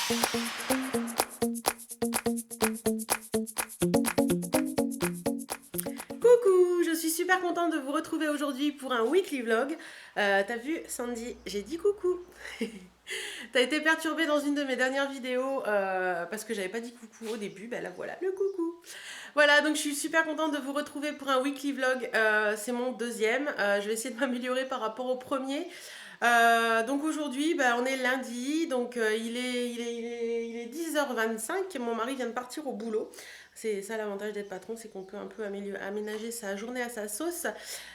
Coucou, je suis super contente de vous retrouver aujourd'hui pour un weekly vlog. T'as vu Sandy, j'ai dit coucou. T'as été perturbée dans une de mes dernières vidéos parce que j'avais pas dit coucou au début, ben là voilà le coucou. Voilà, donc je suis super contente de vous retrouver pour un weekly vlog, c'est mon deuxième. Je vais essayer de m'améliorer par rapport au premier. Donc aujourd'hui, bah, on est lundi, donc il est 10h25, mon mari vient de partir au boulot. C'est ça l'avantage d'être patron, c'est qu'on peut un peu aménager sa journée à sa sauce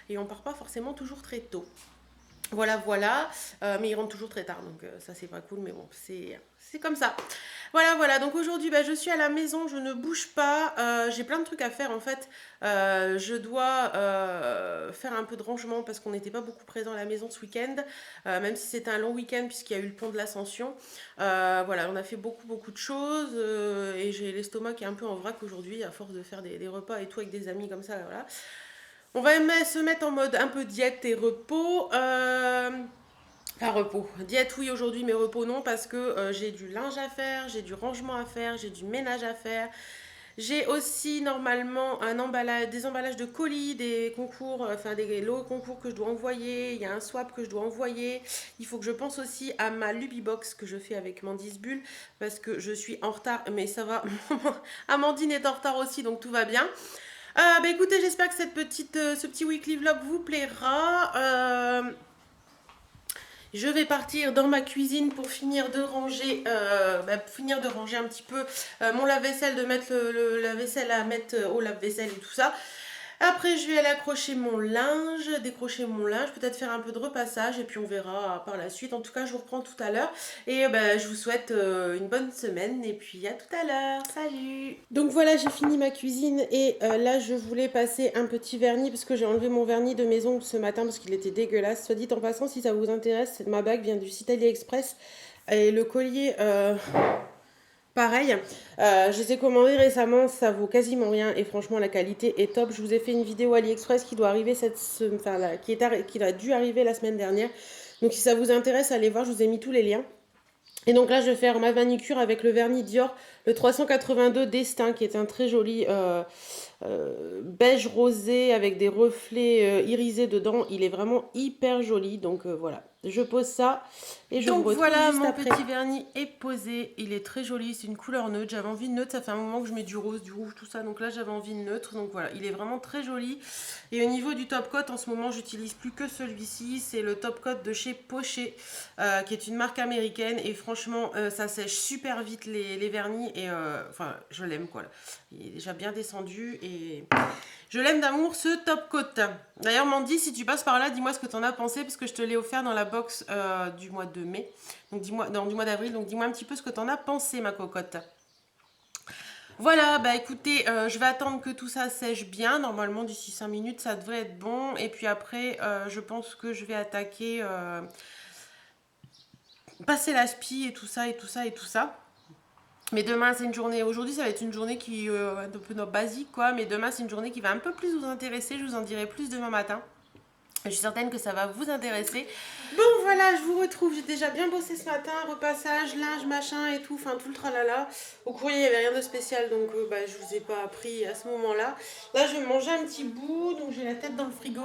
et on part pas forcément toujours très tôt. Voilà, voilà. Mais il rentre toujours très tard, donc ça c'est pas cool, mais bon, c'est comme ça. Voilà, voilà. Donc aujourd'hui, bah, je suis à la maison, je ne bouge pas. J'ai plein de trucs à faire en fait. Je dois faire un peu de rangement parce qu'on n'était pas beaucoup présent à la maison ce week-end, même si c'était un long week-end puisqu'il y a eu le pont de l'Ascension. Voilà, on a fait beaucoup, beaucoup de choses et j'ai l'estomac qui est un peu en vrac aujourd'hui à force de faire des repas et tout avec des amis comme ça. Voilà. On va se mettre en mode un peu diète et repos. Enfin, repos. Diète, oui, aujourd'hui, mais repos, non, parce que j'ai du linge à faire, j'ai du rangement à faire, j'ai du ménage à faire. J'ai aussi normalement un emballage, des emballages de colis, des concours, enfin des lots concours que je dois envoyer. Il y a un swap que je dois envoyer. Il faut que je pense aussi à ma Lubibox que je fais avec Mandy's Bulle parce que je suis en retard, mais ça va. Amandine est en retard aussi, donc tout va bien. Bah écoutez, j'espère que ce petit weekly vlog vous plaira. Je vais partir dans ma cuisine pour finir de ranger, un petit peu mon lave-vaisselle, de mettre le lave-vaisselle à mettre au lave-vaisselle et tout ça. Après, je vais aller accrocher mon linge, décrocher mon linge, peut-être faire un peu de repassage et puis on verra par la suite. En tout cas, je vous reprends tout à l'heure et je vous souhaite une bonne semaine et puis à tout à l'heure. Salut! Donc voilà, j'ai fini ma cuisine et là, je voulais passer un petit vernis parce que j'ai enlevé mon vernis de mes ongles ce matin parce qu'il était dégueulasse. Soit dit en passant, si ça vous intéresse, ma bague vient du site AliExpress et le collier... pareil, je les ai commandés récemment, ça vaut quasiment rien et franchement la qualité est top. Je vous ai fait une vidéo AliExpress qui doit arriver qui a dû arriver la semaine dernière. Donc si ça vous intéresse, allez voir, je vous ai mis tous les liens. Et donc là, je vais faire ma manicure avec le vernis Dior, le 382 Destin, qui est un très joli beige rosé avec des reflets irisés dedans. Il est vraiment hyper joli. Donc voilà, je pose ça et je vous retrouve voilà, juste après. Mon petit vernis est posé. Il est très joli. C'est une couleur neutre. J'avais envie de neutre. Ça fait un moment que je mets du rose, du rouge, tout ça. Donc là, j'avais envie de neutre. Donc voilà, il est vraiment très joli. Et au niveau du top coat, en ce moment, j'utilise plus que celui-ci. C'est le top coat de chez Poché, qui est une marque américaine. Et franchement, ça sèche super vite les vernis. Et enfin, je l'aime quoi. Il est déjà bien descendu et je l'aime d'amour ce top coat. D'ailleurs, Mandy, si tu passes par là, dis-moi ce que tu en as pensé parce que je te l'ai offert dans la box du mois de mai. Donc dis-moi, non, du mois d'avril. Donc dis-moi un petit peu ce que tu en as pensé, ma cocotte. Voilà, bah écoutez, je vais attendre que tout ça sèche bien. Normalement, d'ici 5 minutes, ça devrait être bon. Et puis après, je pense que je vais attaquer, passer l'aspi et tout ça, et tout ça, et tout ça. Mais demain, c'est une journée. Aujourd'hui, ça va être une journée qui est un peu basique, quoi. Mais demain, c'est une journée qui va un peu plus vous intéresser. Je vous en dirai plus demain matin. Je suis certaine que ça va vous intéresser. Bon, voilà, je vous retrouve. J'ai déjà bien bossé ce matin. Repassage, linge, machin et tout. Enfin, tout le tralala. Au courrier, il n'y avait rien de spécial. Donc, je vous ai pas appris à ce moment-là. Là, je vais manger un petit bout. Donc, j'ai la tête dans le frigo.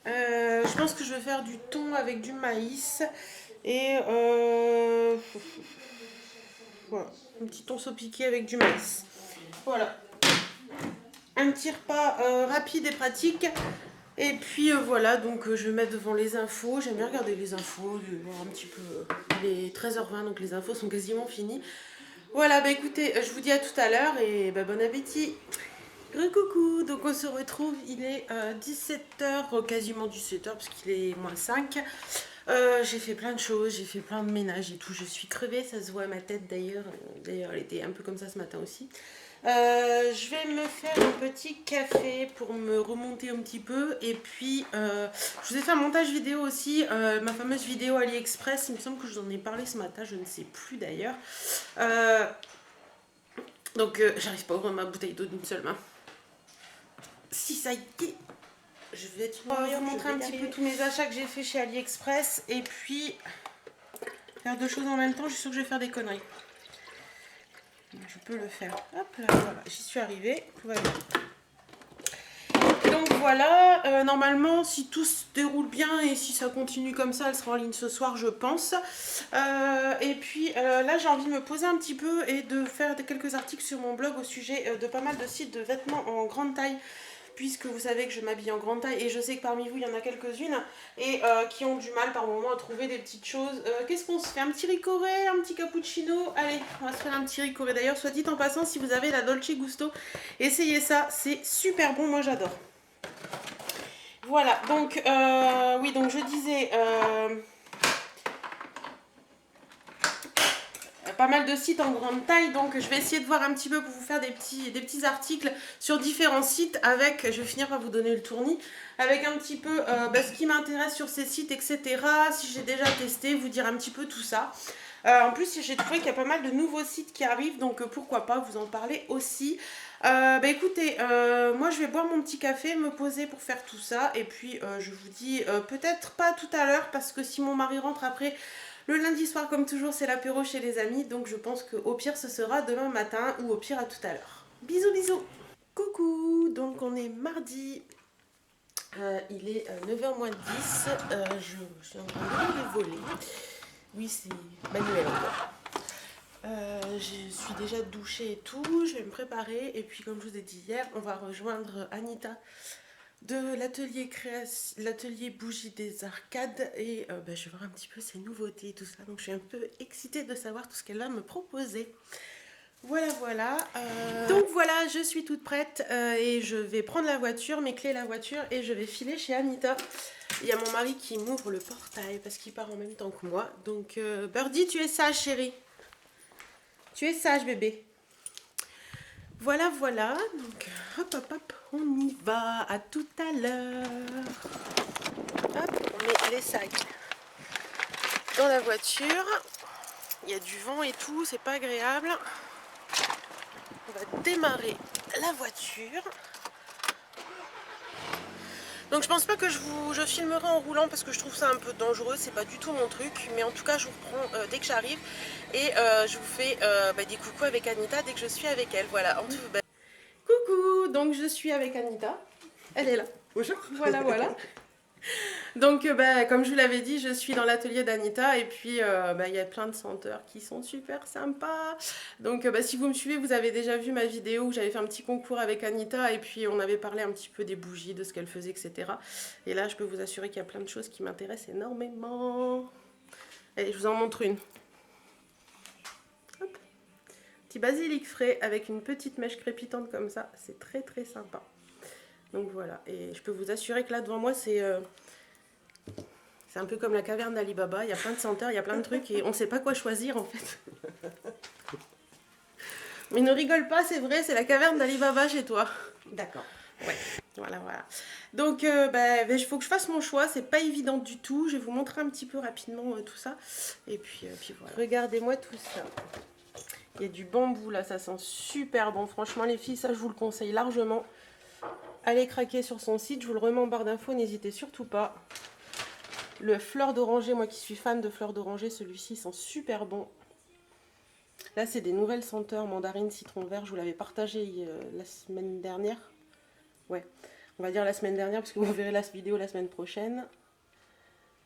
Je pense que je vais faire du thon avec du maïs. Et voilà, un petit thon saupiqué avec du maïs. Voilà. Un petit repas rapide et pratique. Et puis voilà, donc je vais mettre devant les infos. J'aime bien regarder les infos, voir un petit peu. Il est 13h20, donc les infos sont quasiment finies. Voilà, bah écoutez, je vous dis à tout à l'heure et bon appétit. Coucou, donc on se retrouve, il est 17h, quasiment 17h parce qu'il est moins 5. J'ai fait plein de choses, j'ai fait plein de ménage et tout, je suis crevée, ça se voit à ma tête d'ailleurs. D'ailleurs, elle était un peu comme ça ce matin aussi. Je vais me faire un petit café pour me remonter un petit peu. Et puis, je vous ai fait un montage vidéo aussi, ma fameuse vidéo AliExpress. Il me semble que je vous en ai parlé ce matin, je ne sais plus d'ailleurs. Donc, j'arrive pas à ouvrir ma bouteille d'eau d'une seule main. Si ça y est, je vais vous montrer un petit peu tous mes achats que j'ai fait chez AliExpress. Et puis, Faire deux choses en même temps, je suis sûre que je vais faire des conneries. Je peux le faire. Hop là, voilà, j'y suis arrivée. Tout va bien. Donc voilà, normalement, si tout se déroule bien et si ça continue comme ça, elle sera en ligne ce soir, je pense. Et puis là, j'ai envie de me poser un petit peu et de faire quelques articles sur mon blog au sujet de pas mal de sites de vêtements en grande taille. Puisque vous savez que je m'habille en grande taille et je sais que parmi vous il y en a quelques-unes et qui ont du mal par moment à trouver des petites choses. Qu'est-ce qu'on se fait? Un petit ricoré, un petit cappuccino? Allez, on va se faire un petit ricoré. D'ailleurs, soit dit en passant, si vous avez la Dolce Gusto, essayez ça, c'est super bon, moi j'adore. Voilà, donc oui, donc je disais pas mal de sites en grande taille, donc je vais essayer de voir un petit peu pour vous faire des petits articles sur différents sites avec, je vais finir par vous donner le tournis, avec un petit peu ce qui m'intéresse sur ces sites, etc. Si j'ai déjà testé, vous dire un petit peu tout ça. En plus, j'ai trouvé qu'il y a pas mal de nouveaux sites qui arrivent, donc pourquoi pas vous en parler aussi. Écoutez, moi je vais boire mon petit café, me poser pour faire tout ça, et puis je vous dis peut-être pas tout à l'heure, parce que si mon mari rentre après, le lundi soir comme toujours c'est l'apéro chez les amis, donc je pense qu'au pire ce sera demain matin, ou au pire à tout à l'heure. Bisous bisous. Coucou, donc on est mardi, il est 9h moins 10, je suis en train de les voler. Oui, c'est manuel encore. Je suis déjà douchée et tout, je vais me préparer et puis comme je vous ai dit hier, on va rejoindre Anita de l'atelier Bougie des Arcades et je vais voir un petit peu ses nouveautés et tout ça, donc je suis un peu excitée de savoir tout ce qu'elle va me proposer. Voilà. Donc voilà, je suis toute prête et je vais prendre la voiture, mes clés, la voiture et je vais filer chez Anita. Il y a mon mari qui m'ouvre le portail parce qu'il part en même temps que moi. Donc Birdie, tu es sage chérie. Tu es sage bébé. Voilà. Donc hop, on y va. À tout à l'heure. Hop, on met les sacs dans la voiture. Il y a du vent et tout, c'est pas agréable. On va démarrer la voiture. Donc je pense pas que je filmerai en roulant parce que je trouve ça un peu dangereux, c'est pas du tout mon truc. Mais en tout cas je vous reprends dès que j'arrive et je vous fais des coucous avec Anita dès que je suis avec elle. Voilà. Coucou, donc je suis avec Anita. Elle est là. Bonjour. Voilà. Donc comme je vous l'avais dit, je suis dans l'atelier d'Anita et puis il y a plein de senteurs qui sont super sympas. Donc si vous me suivez, vous avez déjà vu ma vidéo où j'avais fait un petit concours avec Anita et puis on avait parlé un petit peu des bougies, de ce qu'elle faisait, etc. Et là, je peux vous assurer qu'il y a plein de choses qui m'intéressent énormément. Allez, je vous en montre une. Hop. Petit basilic frais avec une petite mèche crépitante comme ça, c'est très très sympa. Donc voilà, et je peux vous assurer que là devant moi c'est un peu comme la caverne d'Ali Baba, il y a plein de senteurs, il y a plein de trucs et on ne sait pas quoi choisir en fait. Mais ne rigole pas, c'est vrai, c'est la caverne d'Ali Baba chez toi. D'accord. Ouais, voilà. Donc il faut que je fasse mon choix, c'est pas évident du tout, je vais vous montrer un petit peu rapidement tout ça. Et puis voilà. Regardez-moi tout ça. Il y a du bambou là, ça sent super bon, franchement les filles, ça je vous le conseille largement. Allez craquer sur son site, je vous le remets en barre d'infos, n'hésitez surtout pas. Le fleur d'oranger, moi qui suis fan de fleur d'oranger, celui-ci sent super bon. Là, c'est des nouvelles senteurs, mandarine, citron vert. Je vous l'avais partagé la semaine dernière. Ouais, on va dire la semaine dernière parce que vous verrez la vidéo la semaine prochaine.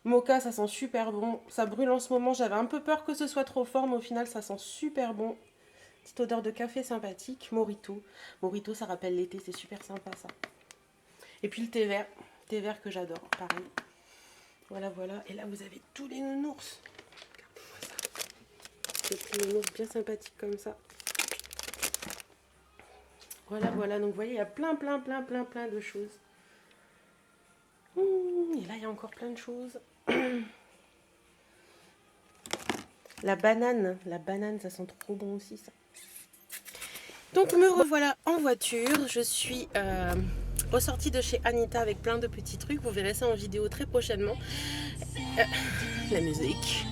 Mocha, ça sent super bon. Ça brûle en ce moment. J'avais un peu peur que ce soit trop fort, mais au final, ça sent super bon. Petite odeur de café sympathique. Morito. Morito, ça rappelle l'été, c'est super sympa ça. Et puis le thé vert. Thé vert que j'adore, pareil. Voilà. Et là, vous avez tous les nounours. Regardez-moi ça. Des petits nounours bien sympathiques comme ça. Voilà. Donc, vous voyez, il y a plein de choses. Et là, il y a encore plein de choses. La banane, ça sent trop bon aussi, ça. Donc, me revoilà en voiture. Je suis ressortie de chez Anita avec plein de petits trucs. Vous verrez ça en vidéo très prochainement. La musique.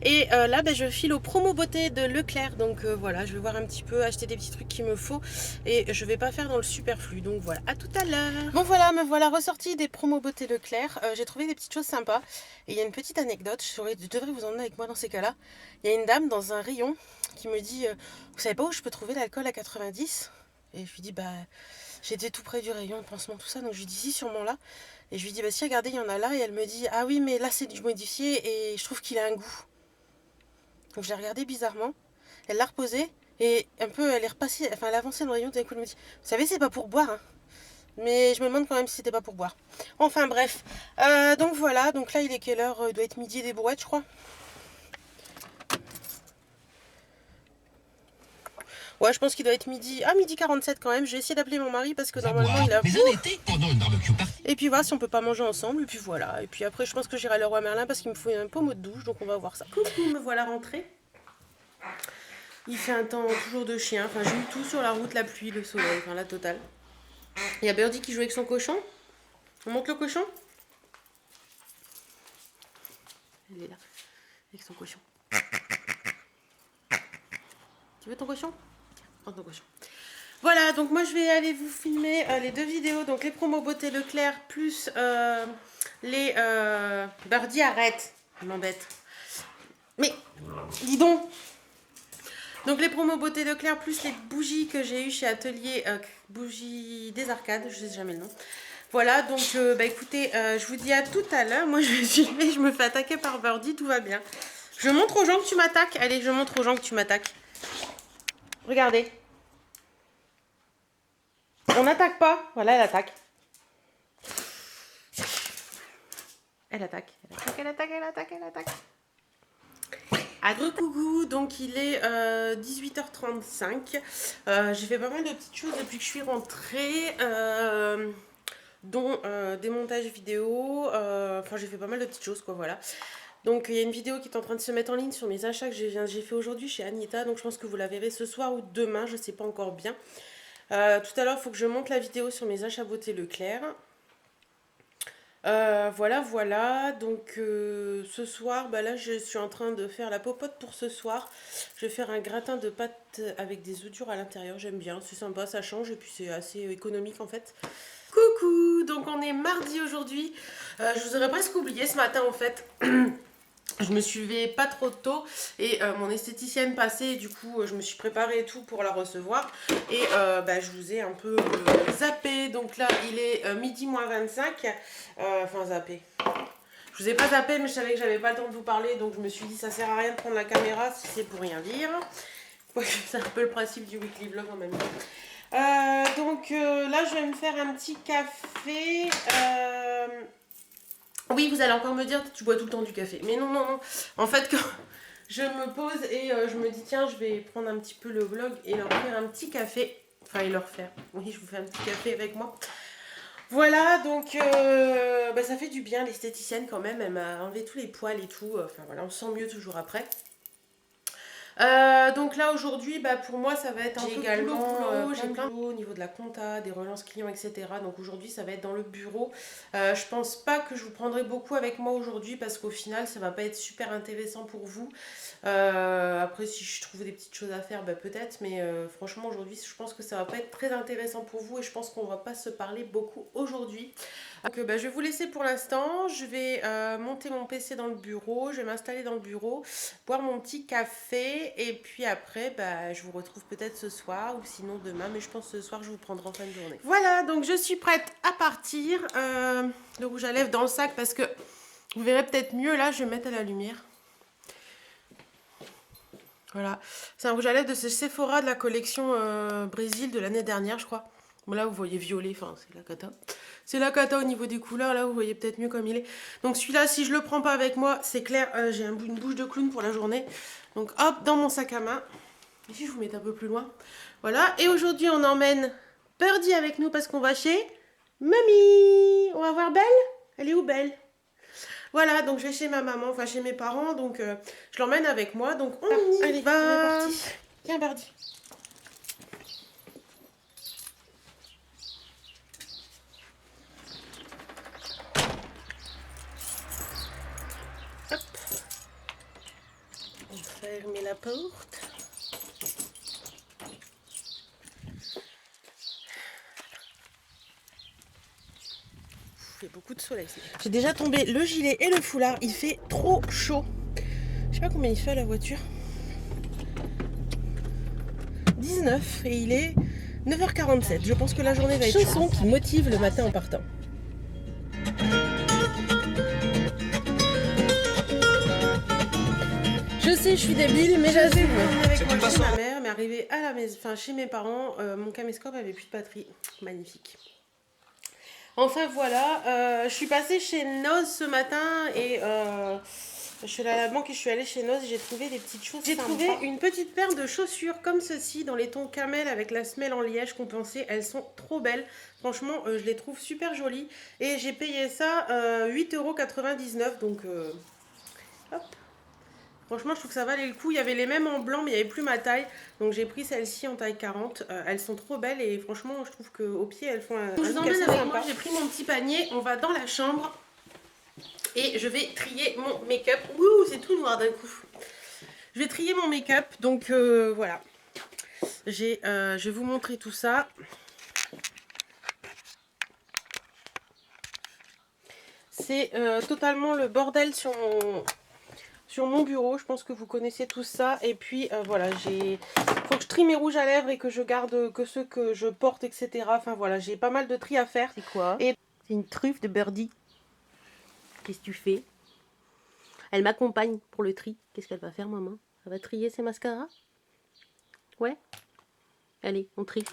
Et là, je file aux promo beauté de Leclerc. Donc voilà, je vais voir un petit peu, acheter des petits trucs qu'il me faut. Et je vais pas faire dans le superflu. Donc voilà, à tout à l'heure. Bon voilà, me voilà ressortie des promo beauté Leclerc. J'ai trouvé des petites choses sympas. Et il y a une petite anecdote, je devrais vous emmener avec moi dans ces cas-là. Il y a une dame dans un rayon qui me dit vous savez pas où je peux trouver l'alcool à 90? Et je lui dis j'étais tout près du rayon de pansement, tout ça. Donc je lui dis si, sûrement là. Et je lui dis si, regardez, il y en a là. Et elle me dit ah oui, mais là c'est du modifié et je trouve qu'il a un goût. Donc je l'ai regardé bizarrement. Elle l'a reposé et un peu elle est repassée, enfin elle a avancé dans le rayon. D'un coup elle me dit vous savez, c'est pas pour boire, hein. Mais je me demande quand même si c'était pas pour boire. Enfin bref. Donc voilà, donc là il est quelle heure? Il doit être midi des brouettes, je crois. Ouais, je pense qu'il doit être midi. Ah, midi 47 quand même. Je vais essayer d'appeler mon mari parce que normalement il a. Mais en été, pendant une barbecue party. Et puis voilà, si on peut pas manger ensemble. Et puis voilà. Et puis après, je pense que j'irai à Leroy Merlin parce qu'il me faut un pommeau de douche. Donc on va voir ça. Coucou, me voilà rentrée. Il fait un temps toujours de chien. Enfin, j'ai eu tout sur la route, la pluie, le soleil, enfin la totale. Il y a Birdie qui joue avec son cochon. On monte le cochon. Elle est là, avec son cochon. Tu veux ton cochon? Prends ton cochon. Voilà, donc moi je vais aller vous filmer les deux vidéos, donc les promos beauté Leclerc plus les... Birdie, arrête, il m'embête. Mais, dis donc. Donc les promos beauté Leclerc plus les bougies que j'ai eues chez Atelier Bougies des Arcades, je sais jamais le nom. Voilà, donc écoutez, je vous dis à tout à l'heure. Moi je vais filmer, je me fais attaquer par Birdie, tout va bien. Je montre aux gens que tu m'attaques. Allez, je montre aux gens que tu m'attaques. Regardez. On n'attaque pas. Voilà, elle attaque. Elle attaque. Elle attaque, elle attaque, elle attaque, elle attaque. À coucou, donc il est 18h35. J'ai fait pas mal de petites choses depuis que je suis rentrée. Dont des montages vidéo. Enfin, j'ai fait pas mal de petites choses, quoi, voilà. Donc il y a une vidéo qui est en train de se mettre en ligne sur mes achats que j'ai fait aujourd'hui chez Anita. Donc je pense que vous la verrez ce soir ou demain, je sais pas encore bien. Tout à l'heure, il faut que je monte la vidéo sur mes achats beauté Leclerc. Voilà, voilà. Donc ce soir, là je suis en train de faire la popote pour ce soir. Je vais faire un gratin de pâtes avec des œufs durs à l'intérieur. J'aime bien, c'est sympa, ça change et puis c'est assez économique en fait. Coucou, donc on est mardi aujourd'hui. Je vous aurais presque oublié ce matin en fait. Je me suis levée pas trop tôt et mon esthéticienne passait et du coup je me suis préparée et tout pour la recevoir et je vous ai un peu zappé. Donc là il est midi moins 25, enfin zappé. Je vous ai pas zappé mais je savais que j'avais pas le temps de vous parler, donc je me suis dit ça sert à rien de prendre la caméra si c'est pour rien dire. C'est un peu le principe du weekly vlog en même temps. Donc là je vais me faire un petit café. Oui, vous allez encore me dire, tu bois tout le temps du café. Mais non, non, non. En fait, quand je me pose et je me dis, tiens, je vais prendre un petit peu le vlog et leur faire un petit café. Enfin, et leur faire. Oui, je vous fais un petit café avec moi. Voilà, donc ça fait du bien. L'esthéticienne, quand même, elle m'a enlevé tous les poils et tout. Enfin, voilà, on se sent mieux toujours après. Donc là aujourd'hui pour moi ça va être un peu également j'ai plein de boulot au niveau de la compta, des relances clients, etc. Donc aujourd'hui ça va être dans le bureau. Je pense pas que je vous prendrai beaucoup avec moi aujourd'hui parce qu'au final ça va pas être super intéressant pour vous. Après si je trouve des petites choses à faire peut-être, mais franchement aujourd'hui je pense que ça va pas être très intéressant pour vous et je pense qu'on va pas se parler beaucoup aujourd'hui. Donc je vais vous laisser pour l'instant, je vais monter mon PC dans le bureau, je vais m'installer dans le bureau, boire mon petit café et puis après je vous retrouve peut-être ce soir ou sinon demain, mais je pense que ce soir je vous prendrai en fin de journée. Voilà, donc je suis prête à partir. Le rouge à lèvres dans le sac parce que vous verrez peut-être mieux là, je vais mettre à la lumière. Voilà, c'est un rouge à lèvres de ce Sephora de la collection Brésil de l'année dernière je crois. Bon, là vous voyez violet, enfin c'est la cata. C'est la cata au niveau des couleurs, là vous voyez peut-être mieux comme il est. Donc celui-là, si je le prends pas avec moi, c'est clair, j'ai une bouche de clown pour la journée. Donc hop, dans mon sac à main. Ici, je vous mets un peu plus loin. Voilà, et aujourd'hui, on emmène Birdie avec nous parce qu'on va chez Mamie. On va voir Belle. Elle est où, Belle? Voilà, donc je vais chez ma maman, enfin chez mes parents, donc je l'emmène avec moi. Donc on y va. On est parti. Viens, Birdie. fermer la porte. Il fait beaucoup de soleil. J'ai déjà tombé le gilet et le foulard. Il fait trop chaud. Je sais pas combien il fait à la voiture. 19 et il est 9h47. Je pense que la journée va être chanson qui motive le matin en partant. Je sais, je suis débile, mais j'assume. Avec moi chez ma mère, mais arrivé à la maison, enfin chez mes parents, mon caméscope avait plus de batterie. Magnifique. Enfin voilà, je suis passée chez Noz ce matin et je suis allée à la banque et je suis allée chez Noz. J'ai trouvé des petites choses. J'ai trouvé une petite paire de chaussures comme ceci dans les tons camel avec la semelle en liège compensée. Elles sont trop belles. Franchement, je les trouve super jolies. Et j'ai payé ça 8,99 €. Donc, hop. Franchement, je trouve que ça valait le coup. Il y avait les mêmes en blanc, mais il n'y avait plus ma taille. Donc, j'ai pris celle-ci en taille 40. Elles sont trop belles et franchement, je trouve qu'au pied, elles font un. Je vous emmène avec moi. J'ai pris mon petit panier. On va dans la chambre et je vais trier mon make-up. Ouh, c'est tout noir d'un coup. Je vais trier mon make-up. Donc, voilà. Je vais vous montrer tout ça. C'est totalement le bordel sur mon bureau. Je pense que vous connaissez tout ça. Et puis voilà, faut que je trie mes rouges à lèvres et que je garde que ceux que je porte, etc. Enfin voilà, j'ai pas mal de tri à faire. C'est quoi? Et C'est une truffe de Birdie. Qu'est-ce que tu fais? Elle m'accompagne pour le tri. Qu'est-ce qu'elle va faire, maman? Elle va trier ses mascaras? Ouais? Allez, on trie.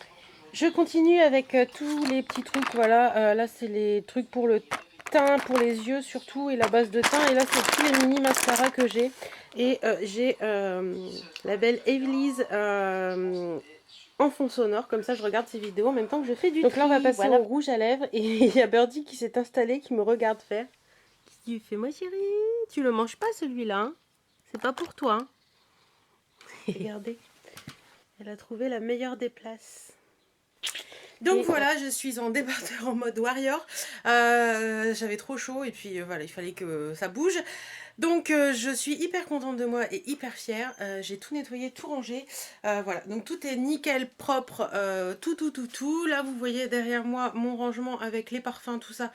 je continue avec tous les petits trucs. Voilà, là c'est les trucs pour le teint, pour les yeux surtout, et la base de teint. Et là c'est tous les mini mascaras que j'ai. Et j'ai la belle Evelise en fond sonore, comme ça je regarde ses vidéos en même temps que je fais du tri. Donc là on va passer au rouge à lèvres et il y a Birdie qui s'est installée, qui me regarde faire. Qu'est-ce que tu fais, ma chérie? Tu le manges pas celui-là, hein? C'est pas pour toi, hein? Regardez, elle a trouvé la meilleure des places. Donc voilà, je suis en débardeur en mode warrior. J'avais trop chaud et puis voilà, il fallait que ça bouge. Donc je suis hyper contente de moi et hyper fière. J'ai tout nettoyé, tout rangé. Voilà, donc tout est nickel, propre, tout. Là vous voyez derrière moi mon rangement avec les parfums, tout ça.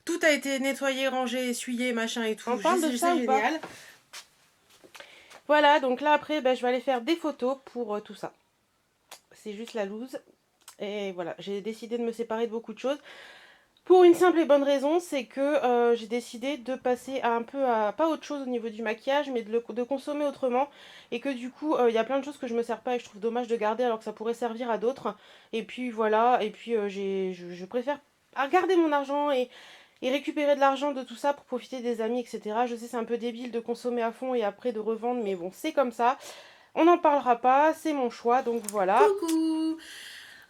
Tout a été nettoyé, rangé, essuyé, machin et tout. On parle de ça ou pas? Génial. Voilà, donc là après je vais aller faire des photos pour tout ça. C'est juste la loose. Et voilà, j'ai décidé de me séparer de beaucoup de choses. Pour une simple et bonne raison, c'est que j'ai décidé de passer un peu à, pas autre chose au niveau du maquillage, mais de consommer autrement. Et que du coup, il y a plein de choses que je me sers pas et que je trouve dommage de garder alors que ça pourrait servir à d'autres. Et puis voilà, et puis je préfère garder mon argent et récupérer de l'argent de tout ça pour profiter des amis, etc. Je sais, c'est un peu débile de consommer à fond et après de revendre, mais bon, c'est comme ça. On n'en parlera pas, c'est mon choix, donc voilà. Coucou!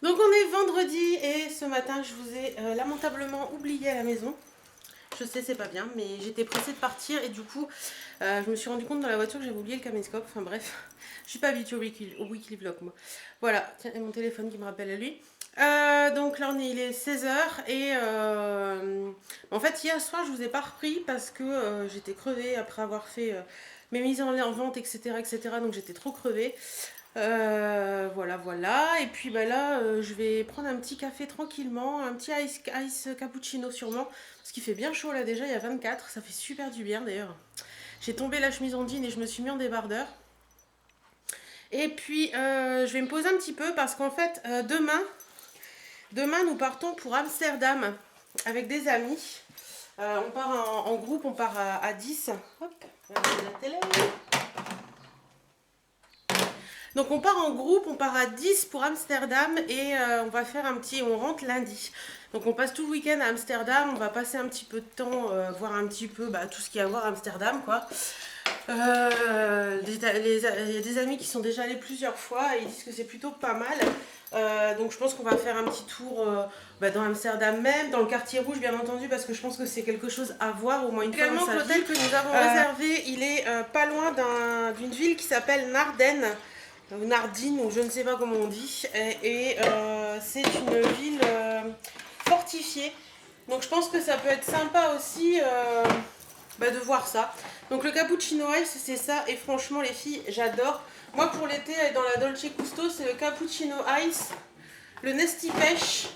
Donc on est vendredi et ce matin je vous ai lamentablement oublié à la maison. Je sais, c'est pas bien, mais j'étais pressée de partir et du coup je me suis rendu compte dans la voiture que j'avais oublié le caméscope. Enfin bref, je suis pas habituée au weekly vlog moi. Voilà, tiens, et mon téléphone qui me rappelle à lui. Donc là il est 16h et en fait hier soir je vous ai pas repris parce que j'étais crevée après avoir fait mes mises en vente, etc. Donc j'étais trop crevée. Voilà. Et puis bah là, je vais prendre un petit café tranquillement, un petit ice cappuccino sûrement, parce qu'il fait bien chaud là déjà, il y a 24, ça fait super du bien d'ailleurs. J'ai tombé la chemise en jean et je me suis mis en débardeur. Et puis je vais me poser un petit peu parce qu'en fait demain nous partons pour Amsterdam avec des amis. On part en groupe, on part à 10. Hop, la télé. Donc on part en groupe, on part à 10 pour Amsterdam et on va faire on rentre lundi. Donc on passe tout le week-end à Amsterdam, on va passer un petit peu de temps, voir un petit peu tout ce qu'il y a à voir à Amsterdam quoi. Il y a des amis qui sont déjà allés plusieurs fois et ils disent que c'est plutôt pas mal. Donc je pense qu'on va faire un petit tour dans Amsterdam même, dans le quartier rouge bien entendu, parce que je pense que c'est quelque chose à voir au moins une fois dans sa vie. L'hôtel que nous avons réservé, il est pas loin d'une ville qui s'appelle Naarden. Ou Nardine, ou je ne sais pas comment on dit, et c'est une ville fortifiée, donc je pense que ça peut être sympa aussi de voir ça. Donc le cappuccino ice, c'est ça. Et franchement, les filles, j'adore. Moi, pour l'été, dans la Dolce Gusto, c'est le cappuccino ice, le Nesty pêche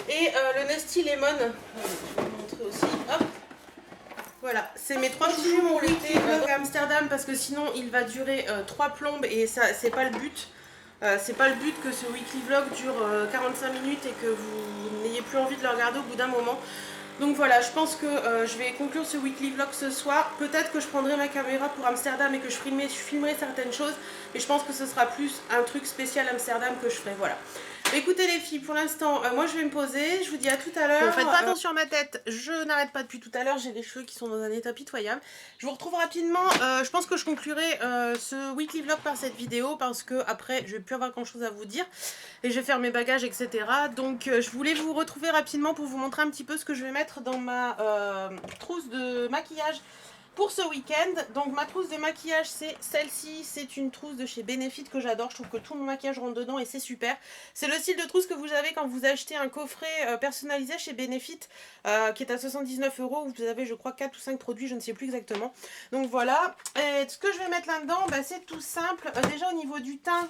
et le Nesty lemon. Je vais vous montrer aussi. Hop. Voilà, c'est mes 3 chouchous pour l'été à Amsterdam parce que sinon il va durer 3 plombes et ça c'est pas le but. C'est pas le but que ce weekly vlog dure 45 minutes et que vous n'ayez plus envie de le regarder au bout d'un moment. Donc voilà, je pense que je vais conclure ce weekly vlog ce soir. Peut-être que je prendrai ma caméra pour Amsterdam et que je filmerai certaines choses. Mais je pense que ce sera plus un truc spécial Amsterdam que je ferai, voilà. Écoutez les filles, pour l'instant, moi je vais me poser. Je vous dis à tout à l'heure. Bon, faites pas attention à ma tête, je n'arrête pas depuis tout à l'heure. J'ai des cheveux qui sont dans un état pitoyable. Je vous retrouve rapidement. Je pense que je conclurai ce weekly vlog par cette vidéo parce que après je vais plus avoir grand chose à vous dire. Et je vais faire mes bagages, etc. Donc je voulais vous retrouver rapidement pour vous montrer un petit peu ce que je vais mettre dans ma trousse de maquillage pour ce week-end. Donc ma trousse de maquillage c'est celle-ci, c'est une trousse de chez Benefit que j'adore, je trouve que tout mon maquillage rentre dedans et c'est super. C'est le style de trousse que vous avez quand vous achetez un coffret personnalisé chez Benefit qui est à 79 €, où vous avez je crois 4 ou 5 produits, je ne sais plus exactement. Donc voilà, et ce que je vais mettre là-dedans, c'est tout simple. Déjà au niveau du teint,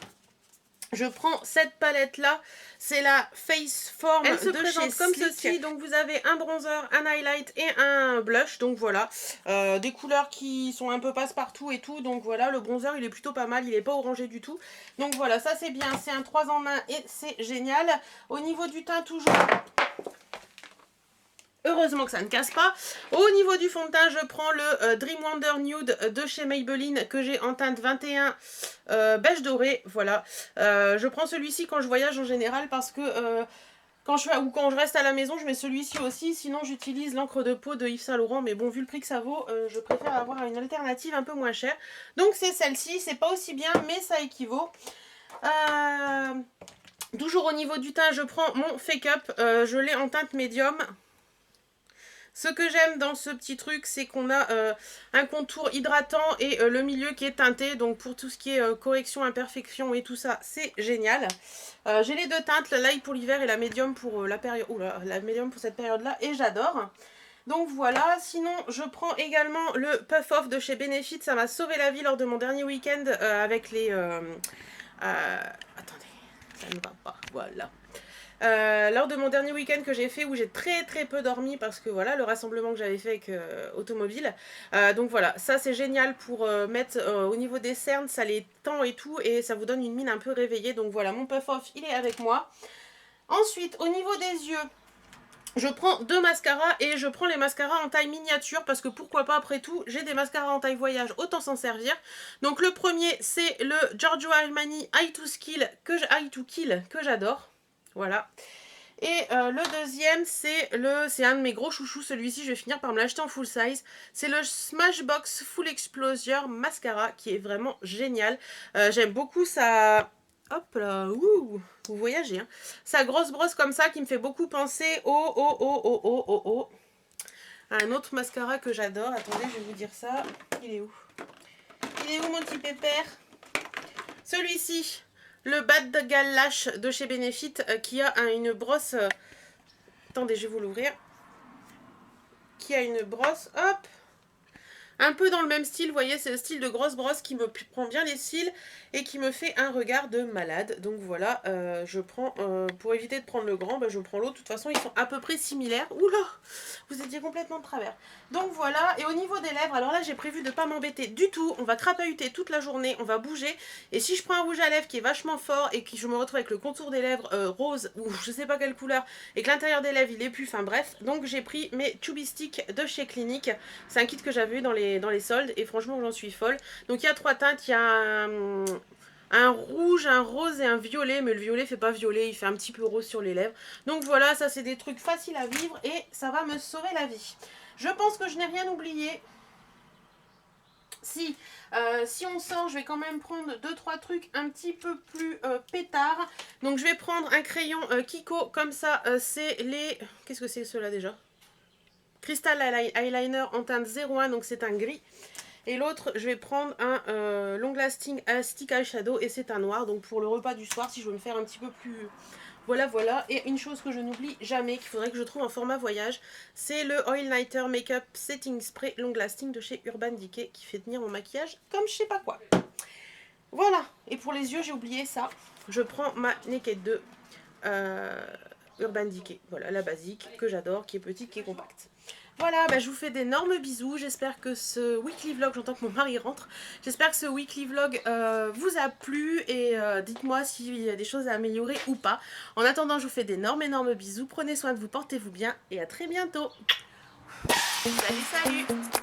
je prends cette palette là, c'est la Face Form de chez Sleek. Elle se présente comme ceci, donc vous avez un bronzer, un highlight et un blush, donc voilà, des couleurs qui sont un peu passe-partout et tout, donc voilà, le bronzer il est plutôt pas mal, il est pas orangé du tout, donc voilà, ça c'est bien, c'est un 3 en 1 et c'est génial. Au niveau du teint toujours... Heureusement que ça ne casse pas. Au niveau du fond de teint, je prends le Dream Wonder Nude de chez Maybelline que j'ai en teinte 21 beige doré. Voilà. Je prends celui-ci quand je voyage en général parce que quand je reste à la maison, je mets celui-ci aussi. Sinon, j'utilise l'encre de peau de Yves Saint Laurent. Mais bon, vu le prix que ça vaut, je préfère avoir une alternative un peu moins chère. Donc, c'est celle-ci. C'est pas aussi bien, mais ça équivaut. Toujours au niveau du teint, je prends mon Fake Up. Je l'ai en teinte médium. Ce que j'aime dans ce petit truc, c'est qu'on a un contour hydratant et le milieu qui est teinté. Donc pour tout ce qui est correction, imperfection et tout ça, c'est génial. J'ai les deux teintes, la light pour l'hiver et la médium pour la période, la médium pour cette période-là, et j'adore. Donc voilà, sinon je prends également le Puff Off de chez Benefit. Ça m'a sauvé la vie lors de mon dernier week-end avec les... attendez, ça ne va pas, voilà. Lors de mon dernier week-end que j'ai fait où j'ai très peu dormi parce que voilà le rassemblement que j'avais fait avec Automobile, donc voilà, ça c'est génial pour mettre au niveau des cernes, ça les tend et tout et ça vous donne une mine un peu réveillée. Donc voilà, mon Puff Off il est avec moi. Ensuite au niveau des yeux, je prends deux mascaras et je prends les mascaras en taille miniature parce que pourquoi pas, après tout j'ai des mascaras en taille voyage, autant s'en servir. Donc le premier c'est le Giorgio Armani Eye to Kill que j'adore. Voilà. Et le deuxième, c'est un de mes gros chouchous. Celui-ci, je vais finir par me l'acheter en full size. C'est le Smashbox Full Explosion Mascara qui est vraiment génial. J'aime beaucoup sa... Hop là, ouh, vous voyagez, hein. Sa grosse brosse comme ça qui me fait beaucoup penser au... un autre mascara que j'adore. Attendez, je vais vous dire ça. Il est où? Il est où mon petit pépère? Celui-ci. Le Bad Gal Lash de chez Benefit qui a une brosse... attendez, je vais vous l'ouvrir. Qui a une brosse, hop, un peu dans le même style, vous voyez, c'est le style de grosse brosse qui me prend bien les cils et qui me fait un regard de malade. Donc voilà, je prends, pour éviter de prendre le grand, je prends l'autre. De toute façon, ils sont à peu près similaires. Oula, vous étiez complètement de travers. Donc voilà, et au niveau des lèvres, alors là, j'ai prévu de ne pas m'embêter du tout. On va crapahuter toute la journée, on va bouger. Et si je prends un rouge à lèvres qui est vachement fort et que je me retrouve avec le contour des lèvres rose ou je sais pas quelle couleur et que l'intérieur des lèvres il est plus, enfin bref. Donc j'ai pris mes Chubby Stick de chez Clinique. C'est un kit que j'avais eu dans les soldes et franchement j'en suis folle. Donc il y a trois teintes, il y a un rouge, un rose et un violet, mais le violet fait pas violet, il fait un petit peu rose sur les lèvres. Donc voilà, ça c'est des trucs faciles à vivre et ça va me sauver la vie. Je pense que je n'ai rien oublié. Si on sort, je vais quand même prendre 2-3 trucs un petit peu plus pétards. Donc je vais prendre un crayon Kiko, comme ça, c'est les... Qu'est-ce que c'est ceux-là déjà? Crystal Eyeliner en teinte 01, donc c'est un gris. Et l'autre, je vais prendre un Long Lasting Stick Eyeshadow et c'est un noir. Donc pour le repas du soir, si je veux me faire un petit peu plus Voilà, voilà. Et une chose que je n'oublie jamais, qu'il faudrait que je trouve en format voyage, c'est le Oil Nighter Makeup Setting Spray Long Lasting de chez Urban Decay qui fait tenir mon maquillage comme je sais pas quoi. Voilà. Et pour les yeux, j'ai oublié ça. Je prends ma Naked 2 Urban Decay. Voilà, la basique que j'adore, qui est petite, qui est compacte. Voilà, bah, je vous fais d'énormes bisous. J'espère que ce weekly vlog, j'entends que mon mari rentre, j'espère que ce weekly vlog vous a plu et dites-moi s'il y a des choses à améliorer ou pas. En attendant, je vous fais d'énormes bisous. Prenez soin de vous, portez-vous bien et à très bientôt. Salut, salut!